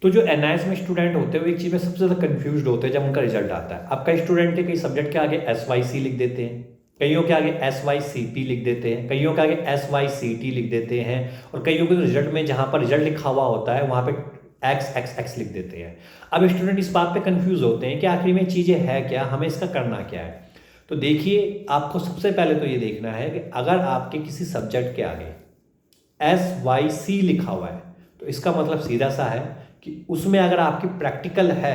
तो जो एनआईएस में स्टूडेंट होते हैं वो एक चीज़ में सबसे ज़्यादा कंफ्यूज होते हैं जब उनका रिजल्ट आता है। अब कई स्टूडेंट के कई सब्जेक्ट के आगे SYC लिख देते हैं, कईयों के आगे SYCP लिख देते हैं, कईयों के आगे SYCT लिख देते हैं, और कईयों के रिजल्ट में जहाँ पर रिजल्ट लिखा हुआ होता है वहाँ पे XXX लिख देते हैं। अब स्टूडेंट इस बात पे कंफ्यूज होते हैं कि आखिर में चीज़ें है क्या, हमें इसका करना क्या है। तो देखिए, आपको सबसे पहले तो ये देखना है कि अगर आपके किसी सब्जेक्ट के आगे SYC लिखा हुआ है तो इसका मतलब सीधा सा है कि उसमें अगर आपकी प्रैक्टिकल है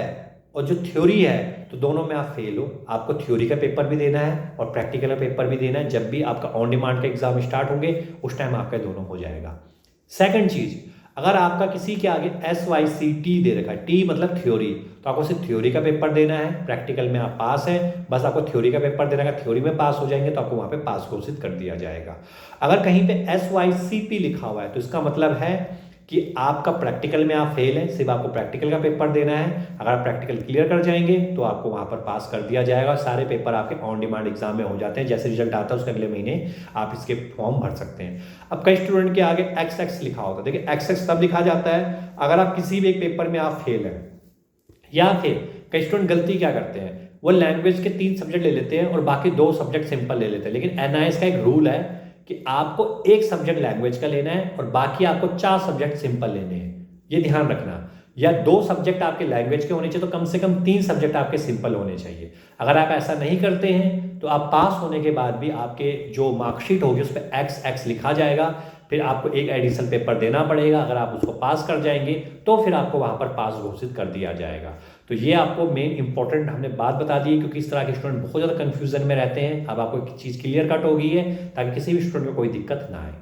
और जो थ्योरी है तो दोनों में आप फेल हो। आपको थ्योरी का पेपर भी देना है और प्रैक्टिकल का पेपर भी देना है। जब भी आपका ऑन डिमांड का एग्जाम स्टार्ट होंगे उस टाइम आपका दोनों हो जाएगा। सेकंड चीज, अगर आपका किसी के आगे SYCT दे रखा है, T मतलब थ्योरी, तो आपको सिर्फ थ्योरी का पेपर देना है, प्रैक्टिकल में आप पास हैं, बस आपको थ्योरी का पेपर देना है। थ्योरी में पास हो जाएंगे तो आपको वहाँ पे पास घोषित कर दिया जाएगा। अगर कहीं पे SYCP लिखा हुआ है तो इसका मतलब है कि आपका प्रैक्टिकल में आप फेल हैं, सिर्फ आपको प्रैक्टिकल का पेपर देना है। अगर आप प्रैक्टिकल क्लियर कर जाएंगे तो आपको वहाँ पर पास कर दिया जाएगा। सारे पेपर आपके ऑन डिमांड एग्जाम में हो जाते हैं, जैसे रिजल्ट आता है उसके अगले महीने आप इसके फॉर्म भर सकते हैं। अब कई स्टूडेंट के आगे XX लिखा होता है। देखिए, XX तब लिखा जाता है अगर आप किसी भी एक पेपर में आप फेल हैं, या फिर कई स्टूडेंट गलती क्या करते हैं, वो लैंग्वेज के 3 सब्जेक्ट ले लेते हैं और बाकी 2 सब्जेक्ट सिंपल ले लेते हैं। लेकिन एनआईएस का एक रूल है कि आपको एक सब्जेक्ट लैंग्वेज का लेना है और बाकी आपको 4 सब्जेक्ट सिंपल लेने हैं। ये ध्यान रखना, या 2 सब्जेक्ट आपके लैंग्वेज के होने चाहिए तो कम से कम 3 सब्जेक्ट आपके सिंपल होने चाहिए। अगर आप ऐसा नहीं करते हैं तो आप पास होने के बाद भी आपके जो मार्कशीट होगी उस पर XX लिखा जाएगा, फिर आपको एक एडिशनल पेपर देना पड़ेगा। अगर आप उसको पास कर जाएंगे तो फिर आपको वहाँ पर पास घोषित कर दिया जाएगा। तो ये आपको मेन इंपॉर्टेंट हमने बात बता दी है, क्योंकि इस तरह के स्टूडेंट बहुत ज़्यादा कन्फ्यूजन में रहते हैं। अब आपको एक चीज़ क्लियर कट हो गई है ताकि किसी भी स्टूडेंट को कोई दिक्कत ना आए।